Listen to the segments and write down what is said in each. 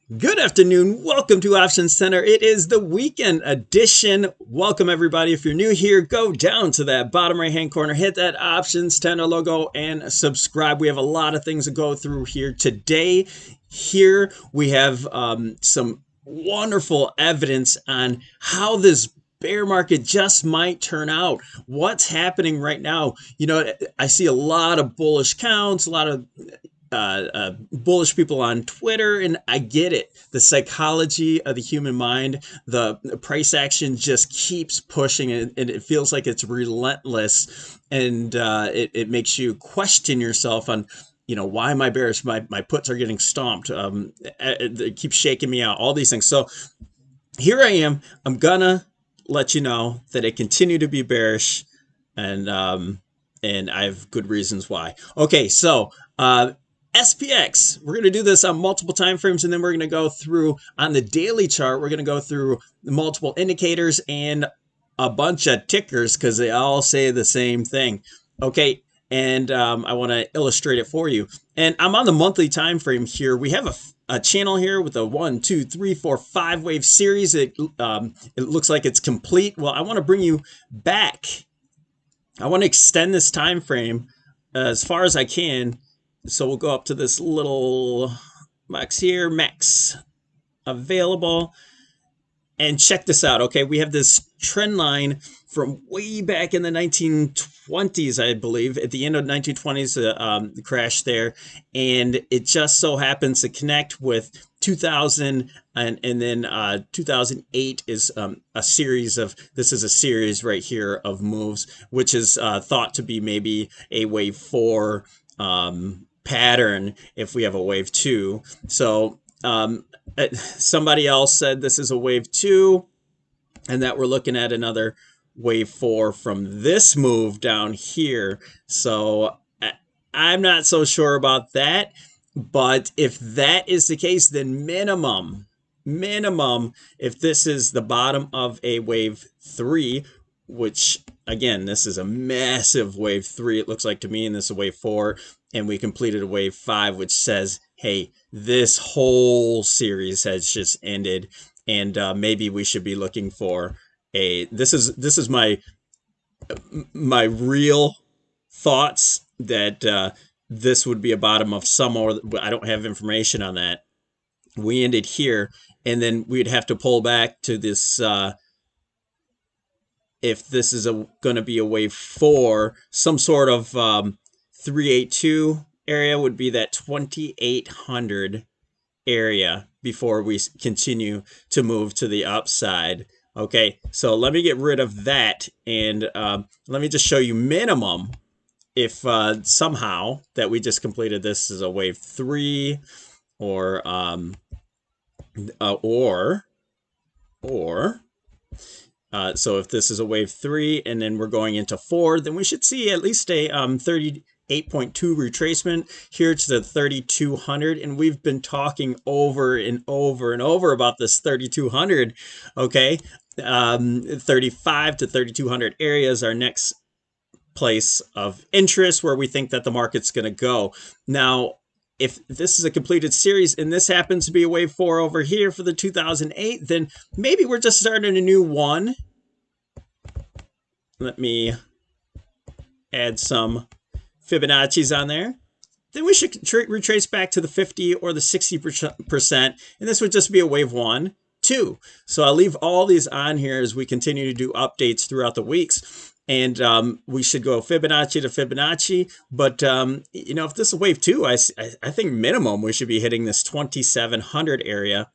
Good afternoon. Welcome to Options Center. It is the weekend edition. Welcome, everybody. If you're new here, go down to that bottom right-hand corner, hit that Options Center logo, and subscribe. We have a lot of things to go through here today. Here we have some wonderful evidence on how this bear market just might turn out. What's happening right now? I see a lot of bullish counts, a lot of bullish people on Twitter, and I get it. The psychology of the human mind, the price action just keeps pushing, and it feels like it's relentless, and it makes you question yourself on, why am I bearish? My puts are getting stomped. It keeps shaking me out. All these things. So here I am. I'm gonna let you know that I continue to be bearish, and I have good reasons why. Okay, so SPX, we're going to do this on multiple time frames, and then we're going to go through on the daily chart. We're going to go through the multiple indicators and a bunch of tickers because they all say the same thing. Okay, and I want to illustrate it for you. And I'm on the monthly time frame here. We have a channel here with a 1, 2, 3, 4, 5 wave series. It looks like it's complete. Well, I want to bring you back. I want to extend this time frame as far as I can. So we'll go up to this little box here, max available, and check this out. Okay, we have this trend line from way back in the 1920s, I believe, at the end of the 1920s, the crash there, and it just so happens to connect with 2000, and then 2008 is a series of, this is a series right here of moves, which is thought to be maybe a wave 4 pattern if we have a wave 2. So somebody else said this is a wave 2 and that we're looking at another wave 4 from this move down here. So I'm not so sure about that, but if that is the case, then minimum, if this is the bottom of a wave 3, which again, this is a massive wave 3, it looks like to me, and this is a wave 4, and we completed a wave 5, which says, hey, this whole series has just ended, and maybe we should be looking for this is my real thoughts that this would be a bottom of some more. I don't have information on that. We ended here, and then we'd have to pull back to this if this is going to be a wave 4, some sort of 382 area would be that 2800 area before we continue to move to the upside. Okay, so let me get rid of that, and let me just show you minimum if somehow that we just completed this is a wave 3 or so if this is a wave 3 and then we're going into 4, then we should see at least a 38.2 retracement here to the 3200, and we've been talking over and over and over about this 3200. Okay, 35 to 3200 area is our next place of interest where we think that the market's going to go. Now, if this is a completed series and this happens to be a wave 4 over here for the 2008, then maybe we're just starting a new one. Let me add some Fibonacci's on there. Then we should retrace back to the 50 or the 60%, and this would just be a wave 1, 2. So I'll leave all these on here as we continue to do updates throughout the weeks. And we should go Fibonacci to Fibonacci. But, if this is wave 2, I think minimum we should be hitting this 2700 area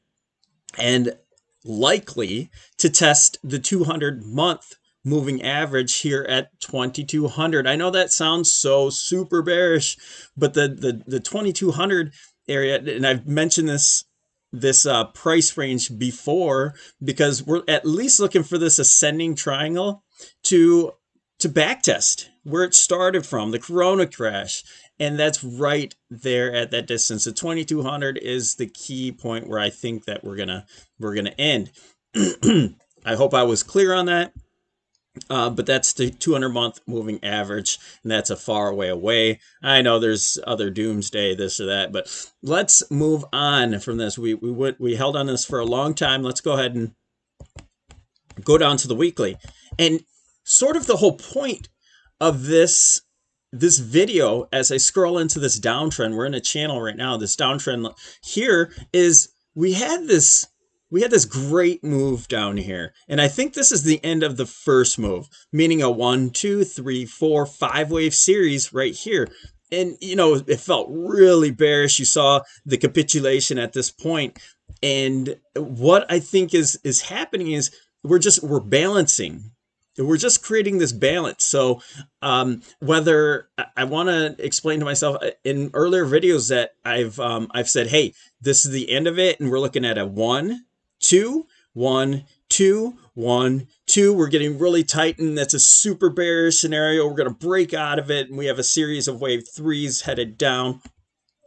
and likely to test the 200-month moving average here at 2200. I know that sounds so super bearish, but the 2200 area, and I've mentioned this price range before because we're at least looking for this ascending triangle to backtest where it started from, the Corona crash, and that's right there at that distance. The 2200 is the key point where I think that we're gonna end. I hope I was clear on that. But that's the 200-month moving average, and that's a far way away. I know there's other doomsday, this or that, but let's move on from this. We held on this for a long time. Let's go ahead and go down to the weekly. And sort of the whole point of this video, as I scroll into this downtrend, we're in a channel right now, this downtrend here, is we had this great move down here. And I think this is the end of the first move, meaning a 1, 2, 3, 4, 5 wave series right here. And, you know, it felt really bearish. You saw the capitulation at this point. And what I think is happening is we're balancing. We're just creating this balance. So whether I want to explain to myself in earlier videos that I've said, hey, this is the end of it, and we're looking at a 1, 2, 1, 2, 1, 2. We're getting really tight, and that's a super bearish scenario. We're going to break out of it, and we have a series of wave 3s headed down.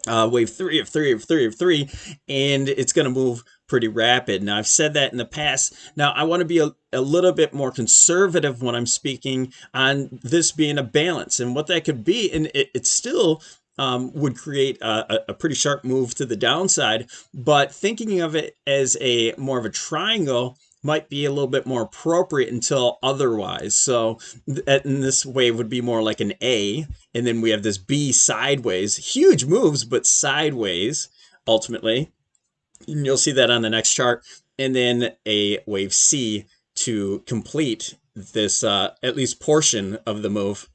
Wave 3 of 3 of 3 of 3, and it's going to move pretty rapid. Now, I've said that in the past. Now, I want to be a little bit more conservative when I'm speaking on this being a balance, and what that could be, and it still would create a pretty sharp move to the downside, but thinking of it as a more of a triangle might be a little bit more appropriate until otherwise. So and this wave would be more like an A, and then we have this B sideways, huge moves, but sideways ultimately. And you'll see that on the next chart. And then a wave C to complete this at least portion of the move.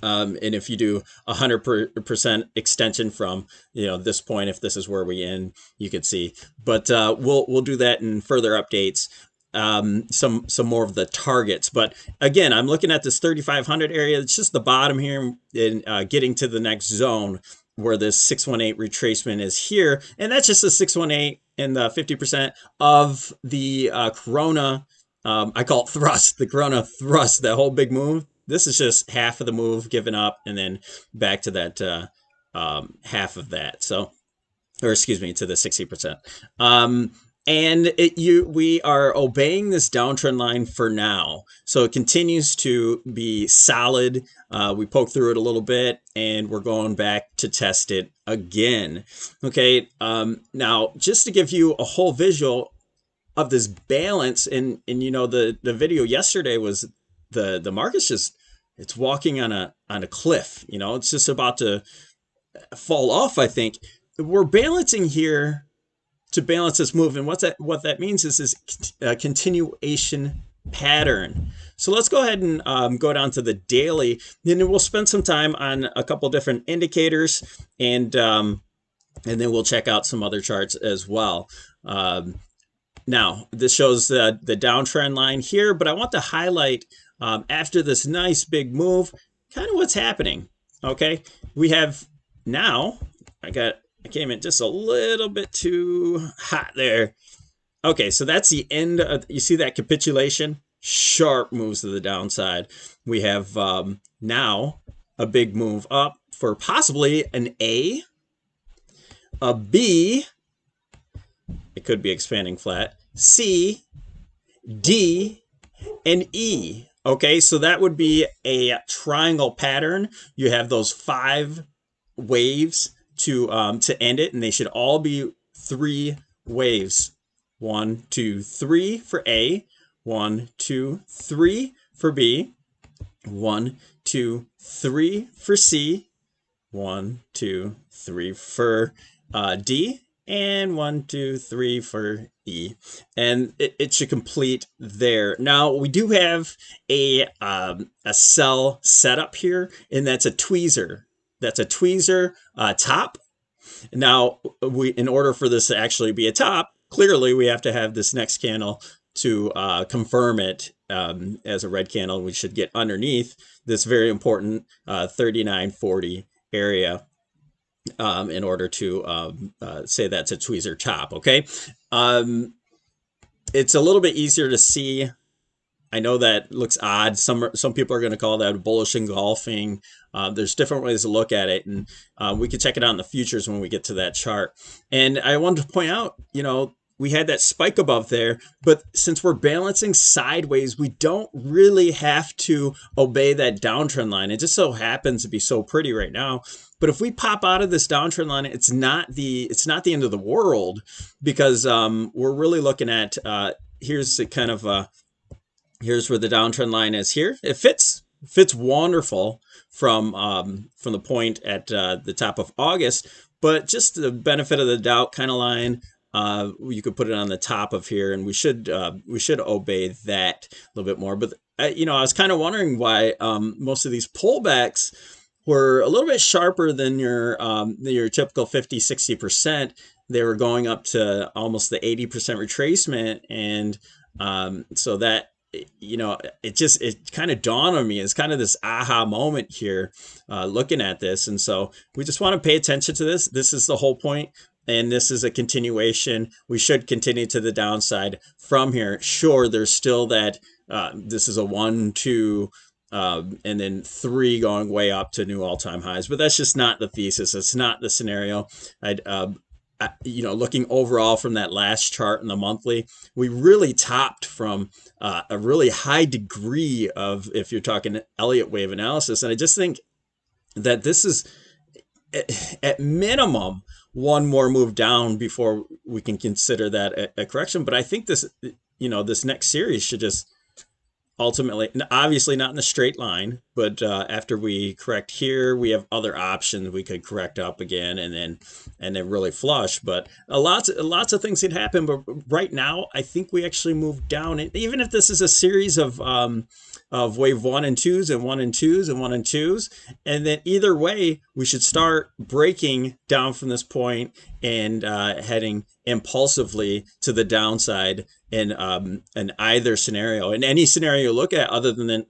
And if you do 100% extension from, you know, this point, if this is where we end, you could see. But we'll do that in further updates. Some more of the targets. But again, I'm looking at this 3,500 area. It's just the bottom here, and getting to the next zone where this 618 retracement is here, and that's just a 618 and the 50% of the Corona. I call it thrust, the Corona thrust, that whole big move. This is just half of the move given up, and then back to that half of that. So, or excuse me, to the 60%. And we are obeying this downtrend line for now. So it continues to be solid. We poked through it a little bit, and we're going back to test it again. Okay. Now, just to give you a whole visual of this balance, and you know, the video yesterday was the market's just, it's walking on a cliff. You know, it's just about to fall off. I think we're balancing here to balance this move, and what that means is this continuation pattern. So let's go ahead and go down to the daily, then we'll spend some time on a couple different indicators, and then we'll check out some other charts as well. Now, this shows the downtrend line here, but I want to highlight after this nice big move, kind of what's happening. Okay, we have now, I came in just a little bit too hot there. Okay, so that's the end of, you see that capitulation? Sharp moves to the downside. We have now a big move up for possibly an A, B, it could be expanding flat, C, D, and E. Okay, so that would be a triangle pattern. You have those 5 waves to end it, and they should all be 3 waves. 1, 2, 3 for A, 1, 2, 3 for B, 1, 2, 3 for C, 1, 2, 3 for D, and 1, 2, 3 for E, and it should complete there. Now we do have a sell setup here, and that's a tweezer. That's a tweezer top. Now, in order for this to actually be a top, clearly we have to have this next candle to confirm it as a red candle. We should get underneath this very important 39.40 area in order to say that's a tweezer top. Okay, it's a little bit easier to see. I know that looks odd. Some people are going to call that bullish engulfing. There's different ways to look at it, and we can check it out in the futures when we get to that chart. And I wanted to point out, you know, we had that spike above there, but since we're balancing sideways, we don't really have to obey that downtrend line. It just so happens to be so pretty right now. But if we pop out of this downtrend line, it's not the end of the world, because we're really looking at here's the kind of here's where the downtrend line is here. It fits wonderful from the point at the top of August, but just the benefit of the doubt kind of line. You could put it on the top of here, and we should obey that a little bit more. But I was kind of wondering why most of these pullbacks were a little bit sharper than your typical 50-60%. They were going up to almost the 80% retracement, and so that it kind of dawned on me. It's kind of this aha moment here, looking at this, and so we just want to pay attention to this. This is the whole point. And this is a continuation. We should continue to the downside from here. Sure, there's still that, this is a 1, 2, and then 3 going way up to new all-time highs. But that's just not the thesis. It's not the scenario. Looking overall from that last chart in the monthly, we really topped from a really high degree of, if you're talking Elliott wave analysis. And I just think that this is, at minimum, one more move down before we can consider that a correction. But I think this, this next series should just ultimately, obviously not in a straight line, but after we correct here, we have other options. We could correct up again and then really flush. But lots of things can happen. But right now, I think we actually move down. And even if this is a series of wave 1 and 2s and 1 and 2s and 1 and 2s, and then either way, we should start breaking down from this point and heading impulsively to the downside in either scenario, in any scenario you look at, other than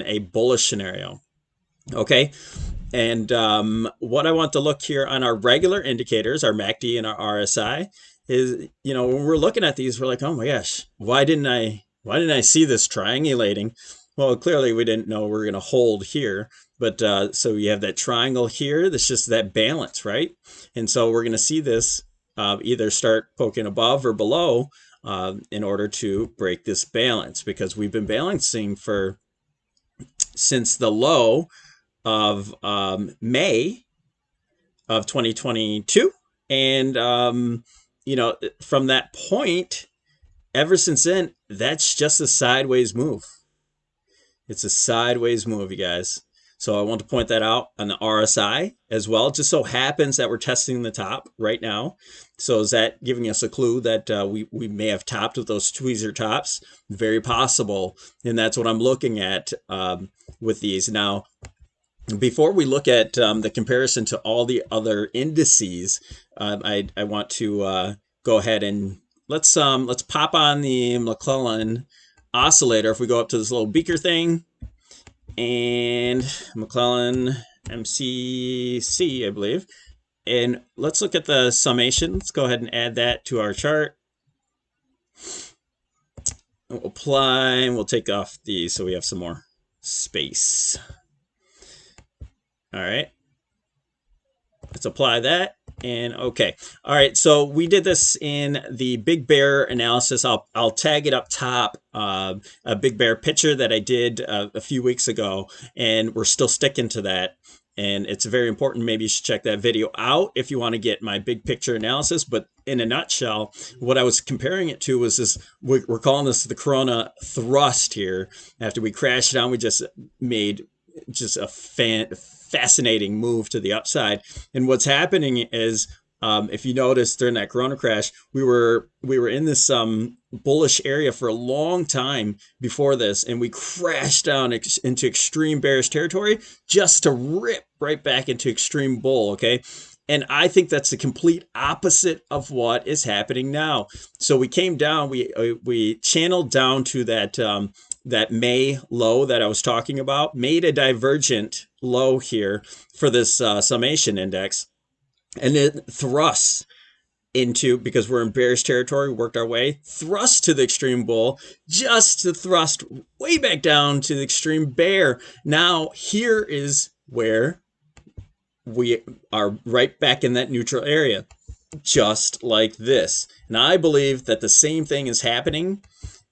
a bullish scenario. Okay. And what I want to look here on our regular indicators, our MACD and our RSI, is, when we're looking at these, we're like, oh my gosh, why didn't I see this triangulating? Well, clearly we didn't know we were going to hold here. But so you have that triangle here. That's just that balance, right? And so we're going to see this either start poking above or below in order to break this balance, because we've been balancing since the low of May of 2022. And, from that point, ever since then, that's just a sideways move. It's a sideways move, you guys. So I want to point that out on the RSI as well. It just so happens that we're testing the top right now. So is that giving us a clue that we may have topped with those tweezer tops? Very possible. And that's what I'm looking at with these. Now, before we look at the comparison to all the other indices, I want to go ahead and let's pop on the McClellan oscillator. If we go up to this little beaker thing, and McClellan MCC, I believe, and let's look at the summation. Let's go ahead and add that to our chart. We'll apply, and we'll take off these so we have some more space. All right, let's apply that. And okay. All right. So we did this in the Big Bear analysis. I'll tag it up top, a Big Bear picture that I did a few weeks ago, and we're still sticking to that. And it's very important. Maybe you should check that video out if you want to get my big picture analysis. But in a nutshell, what I was comparing it to was this, we're calling this the Corona thrust here. After we crashed down, we just made just a fascinating move to the upside. And what's happening is, if you notice during that Corona crash, we were in this bullish area for a long time before this, and we crashed down into extreme bearish territory just to rip right back into extreme bull. Okay. And I think that's the complete opposite of what is happening now. So we came down, we channeled down to that May low that I was talking about, made a divergent low here for this summation index, and it thrusts into, because we're in bearish territory, worked our way, thrust to the extreme bull, just to thrust way back down to the extreme bear. Now, here is where we are right back in that neutral area. just like this. And I believe that the same thing is happening.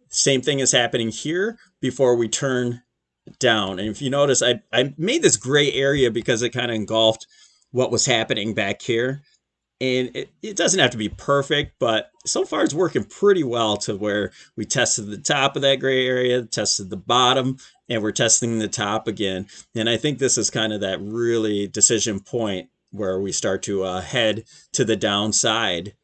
Same thing is happening here before we turn down. And if you notice, I made this gray area because it kind of engulfed what was happening back here. And it doesn't have to be perfect, but so far it's working pretty well to where we tested the top of that gray area, tested the bottom, and we're testing the top again. And I think this is kind of that really decision point where we start to head to the downside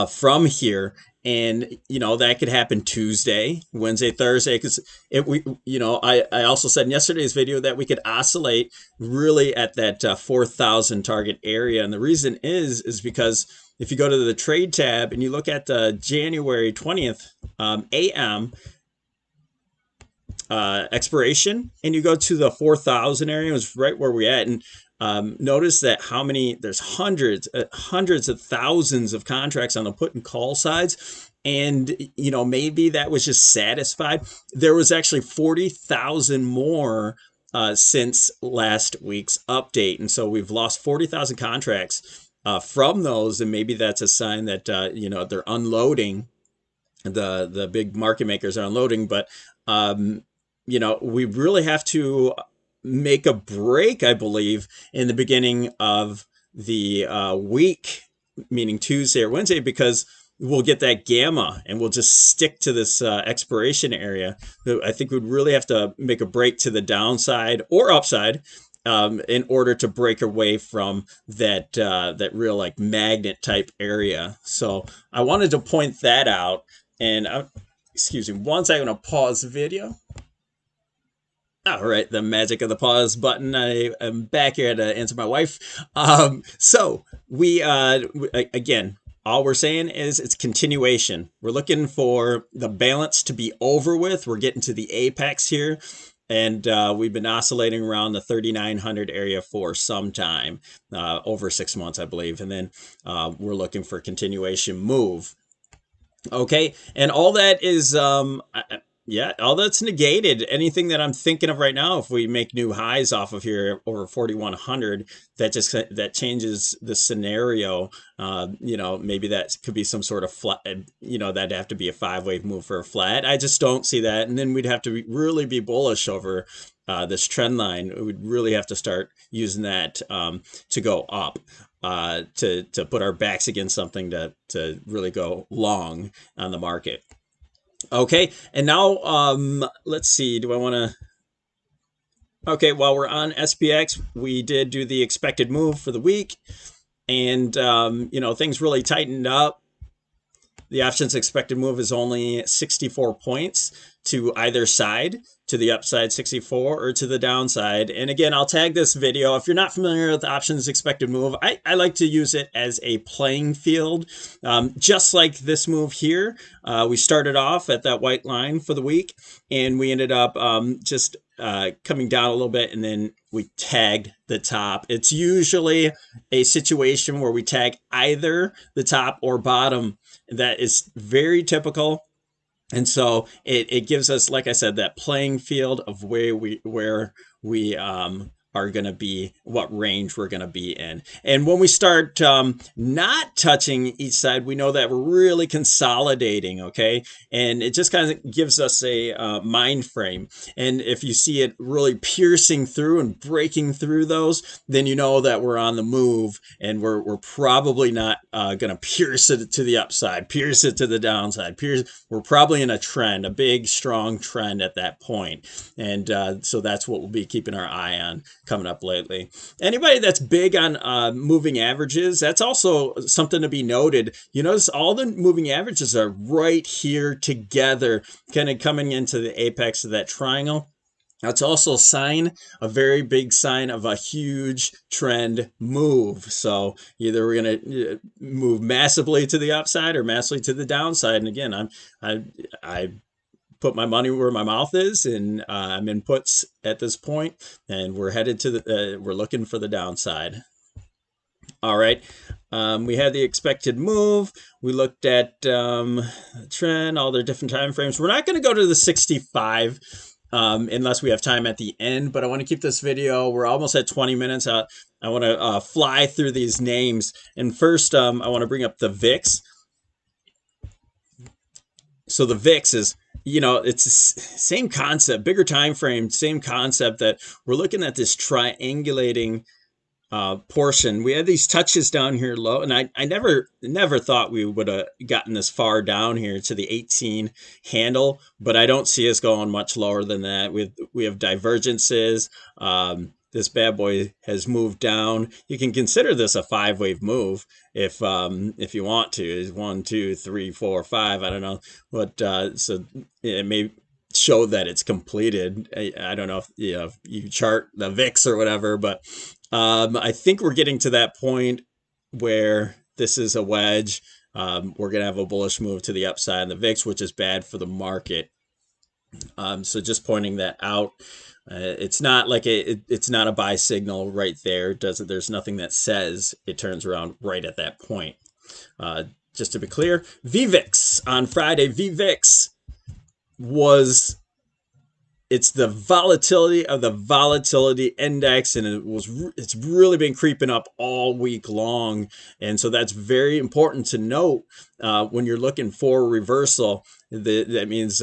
from here. And that could happen Tuesday, Wednesday, Thursday, because I also said in yesterday's video that we could oscillate really at that 4,000 target area. And the reason is because if you go to the trade tab and you look at the January 20th AM expiration, and you go to the 4,000 area, it was right where we're at. And notice that there's hundreds of thousands of contracts on the put and call sides. And, maybe that was just satisfied. There was actually 40,000 more since last week's update. And so we've lost 40,000 contracts from those. And maybe that's a sign that, they're unloading. The big market makers are unloading. But, we really have to make a break, I believe, in the beginning of the week, meaning Tuesday or Wednesday, because we'll get that gamma and we'll just stick to this expiration area. I think we'd really have to make a break to the downside or upside in order to break away from that real like magnet type area. So I wanted to point that out. And excuse me, one second, I'm gonna pause the video. All right, the magic of the pause button. I am back here to answer my wife. So we, again, all we're saying is it's continuation. We're looking for the balance to be over with. We're getting to the apex here. And we've been oscillating around the 3,900 area for some time, over 6 months, I believe. And then we're looking for continuation move. Okay, and all that is... yeah, all that's negated. Anything that I'm thinking of right now, if we make new highs off of here over 4,100, that changes the scenario. Maybe that could be some sort of flat. That'd have to be a 5-wave move for a flat. I just don't see that, and then we'd have to really be bullish over this trend line. We'd really have to start using that to go up. To put our backs against something to really go long on the market. Okay, and now let's see, do I want to... Okay, while we're on SPX, we did do the expected move for the week, and things really tightened up. The options expected move is only 64 points to either side, to the upside 64 or to the downside. And again, I'll tag this video. If you're not familiar with options expected move, I like to use it as a playing field. Just like this move here, we started off at that white line for the week, and we ended up just coming down a little bit, and then we tagged the top. It's usually a situation where we tag either the top or bottom. That is very typical. And so it gives us, like I said, that playing field of where we are going to be, what range we're going to be in. And when we start not touching each side, we know that we're really consolidating, okay? And it just kind of gives us a mind frame. And if you see it really piercing through and breaking through those, then you know that we're on the move, and we're probably not going to pierce it to the upside, pierce it to the downside, we're probably in a trend, a big, strong trend at that point. And so that's what we'll be keeping our eye on coming up lately. Anybody that's big on moving averages, that's also something to be noted. You notice all the moving averages are right here together, kind of coming into the apex of that triangle. That's also a very big sign of a huge trend move. So either we're going to move massively to the upside or massively to the downside. And again, I put my money where my mouth is, and I'm in puts at this point, and we're headed to we're looking for the downside. All right. We had the expected move. We looked at trend, all their different time frames. We're not going to go to the 65 unless we have time at the end. But I want to keep this video, we're almost at 20 minutes. I want to fly through these names. And first, I want to bring up the VIX. So the VIX is, it's the same concept, bigger time frame, same concept, that we're looking at this triangulating portion. We had these touches down here low, and I never thought we would have gotten this far down here to the 18 handle, but I don't see us going much lower than that. We have divergences. This bad boy has moved down. You can consider this a 5-wave move if you want to. It's 1, 2, 3, 4, 5. I don't know what. So it may show that it's completed. I don't know if you chart the VIX or whatever, but I think we're getting to that point where this is a wedge. We're gonna have a bullish move to the upside in the VIX, which is bad for the market. So just pointing that out. It's not like it's not a buy signal right there. There's nothing that says it turns around right at that point. Just to be clear, VVIX on Friday, VVIX it's the volatility of the volatility index, and it's really been creeping up all week long. And so that's very important to note when you're looking for a reversal. That means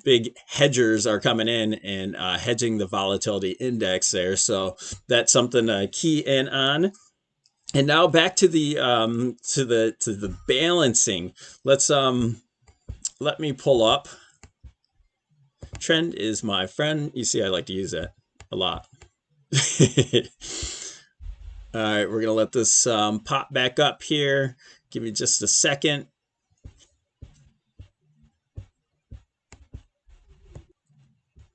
big hedgers are coming in and hedging the volatility index there. So that's something to key in on. And now back to the balancing. Let me pull up. Trend is my friend. You see, I like to use that a lot. All right, we're gonna let this pop back up here. Give me just a second.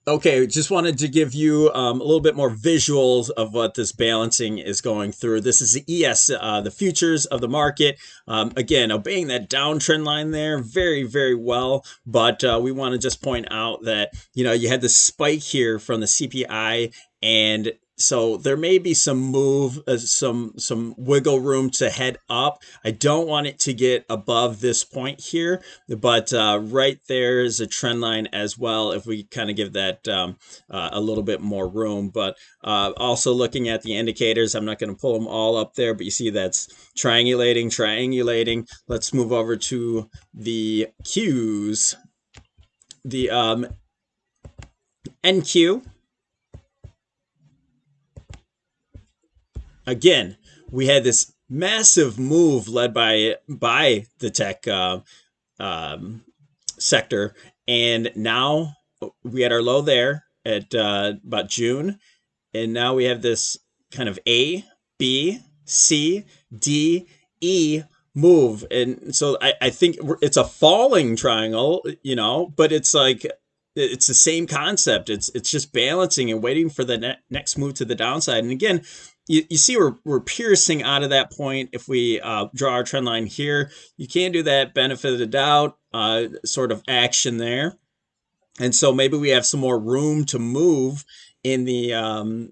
Okay, just wanted to give you a little bit more visuals of what this balancing is going through. This is the ES, the futures of the market. Again, obeying that downtrend line there very, very well. But we want to just point out that, you had this spike here from the CPI, and so there may be some move, some wiggle room to head up. I don't want it to get above this point here, but right there is a trend line as well, if we kind of give that a little bit more room. But also looking at the indicators, I'm not going to pull them all up there, but you see that's triangulating. Let's move over to the Qs. The NQ. Again, we had this massive move led by the tech sector, and now we had our low there at about June, and now we have this kind of A, B, C, D, E move. And so I think it's a falling triangle, but it's like, it's the same concept. It's just balancing and waiting for the next move to the downside. And again, you see we're piercing out of that point. If we draw our trend line here, you can't do that benefit of the doubt sort of action there. And so maybe we have some more room to move in the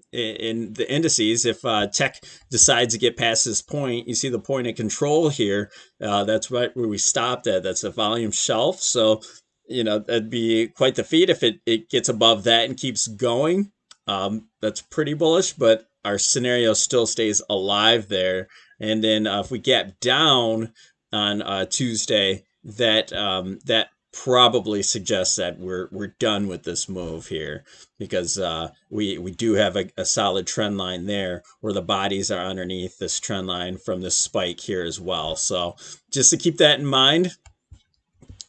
indices. If tech decides to get past this point, you see the point of control here. That's right where we stopped at. That's a volume shelf. So that'd be quite the feat if it gets above that and keeps going. That's pretty bullish, but our scenario still stays alive there. And then if we gap down on Tuesday, that probably suggests that we're done with this move here, because we do have a solid trend line there where the bodies are underneath this trend line from this spike here as well. So just to keep that in mind.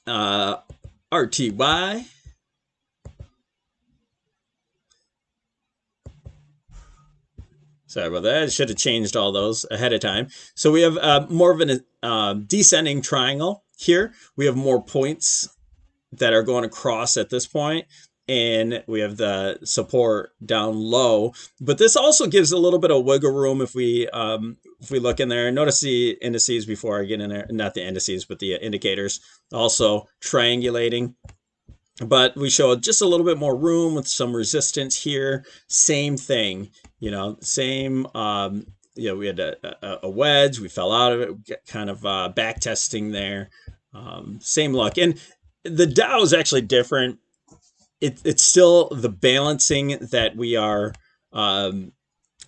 RTY. Sorry about that. I should have changed all those ahead of time. So we have more of a descending triangle here. We have more points that are going across at this point, and we have the support down low. But this also gives a little bit of wiggle room if we look in there. Notice the indices before I get in there, not the indices, but the indicators also triangulating. But we show just a little bit more room with some resistance here. Same thing, same, we had a wedge, we fell out of it, kind of back testing there. Same luck. And the Dow is actually different. it's still the balancing that we are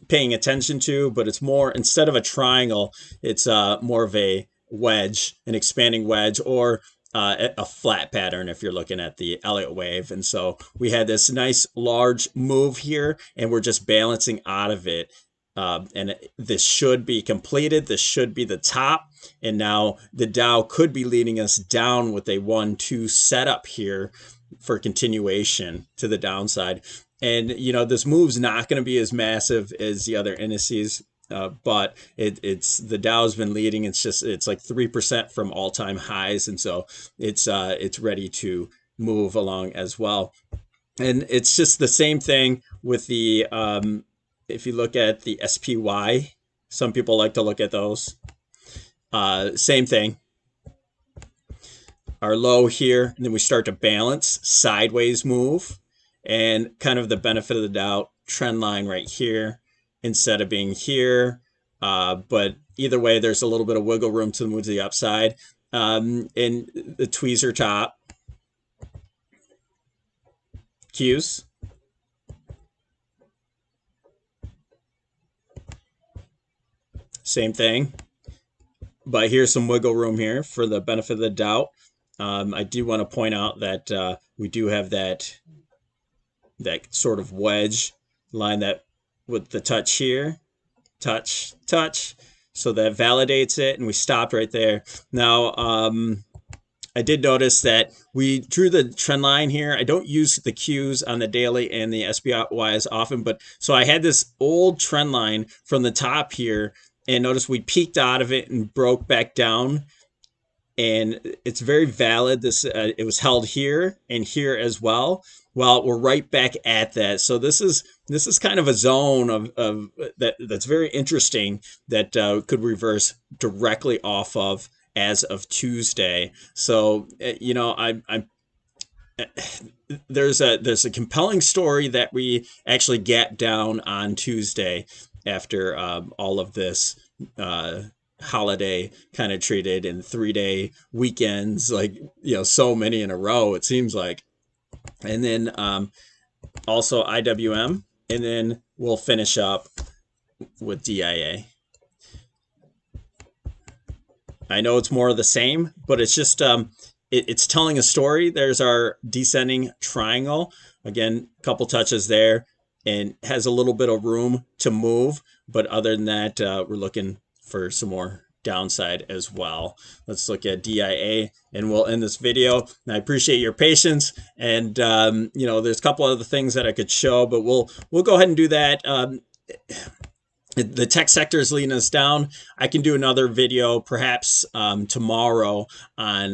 paying attention to, but it's more, instead of a triangle, it's more of a wedge, an expanding wedge, or a flat pattern if you're looking at the Elliott wave. And so we had this nice large move here, and we're just balancing out of it. And this should be completed. This should be the top. And now the Dow could be leading us down with a 1-2 setup here for continuation to the downside. And, this move's not going to be as massive as the other indices, but it's the Dow's been leading. It's like 3% from all-time highs. And so it's ready to move along as well. And it's just the same thing with the, if you look at the SPY, some people like to look at those. Same thing. Our low here, and then we start to balance, sideways move, and kind of the benefit of the doubt, trend line right here instead of being here. But either way, there's a little bit of wiggle room to move to the upside. And the tweezer top, Qs. Same thing. But here's some wiggle room here for the benefit of the doubt. I do want to point out that we do have that sort of wedge line that with the touch here, touch. So that validates it, and we stopped right there. Now, I did notice that we drew the trend line here. I don't use the Qs on the daily and the SPY as often, but so I had this old trend line from the top here, and notice we peaked out of it and broke back down. And it's very valid. This it was held here and here as well. Well, we're right back at that. So this is kind of a zone of that's very interesting that could reverse directly off of as of Tuesday. So there's a compelling story that we actually gapped down on Tuesday after all of this holiday kind of treated in 3-day weekends, like so many in a row it seems like. And then also IWM, and then we'll finish up with DIA. I know it's more of the same, but it's just it's telling a story. There's our descending triangle, again, a couple touches there, and has a little bit of room to move, but other than that, we're looking for some more downside as well. Let's look at DIA, and we'll end this video. And I appreciate your patience, and there's a couple other things that I could show, but we'll go ahead and do that. The tech sector is leading us down. I can do another video perhaps tomorrow on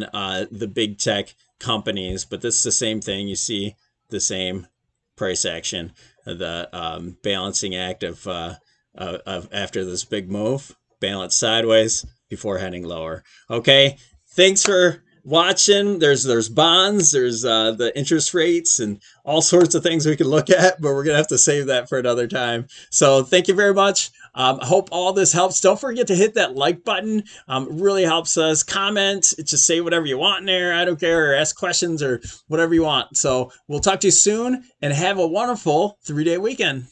the big tech companies, but this is the same thing. You see the same price action, the balancing act of after this big move, balance sideways before heading lower. Okay, thanks for watching. There's bonds, there's the interest rates, and all sorts of things we can look at, but we're gonna have to save that for another time. So thank you very much. I hope all this helps. Don't forget to hit that like button. It really helps us. Comment, just say whatever you want in there. I don't care, or ask questions or whatever you want. So we'll talk to you soon, and have a wonderful 3-day weekend.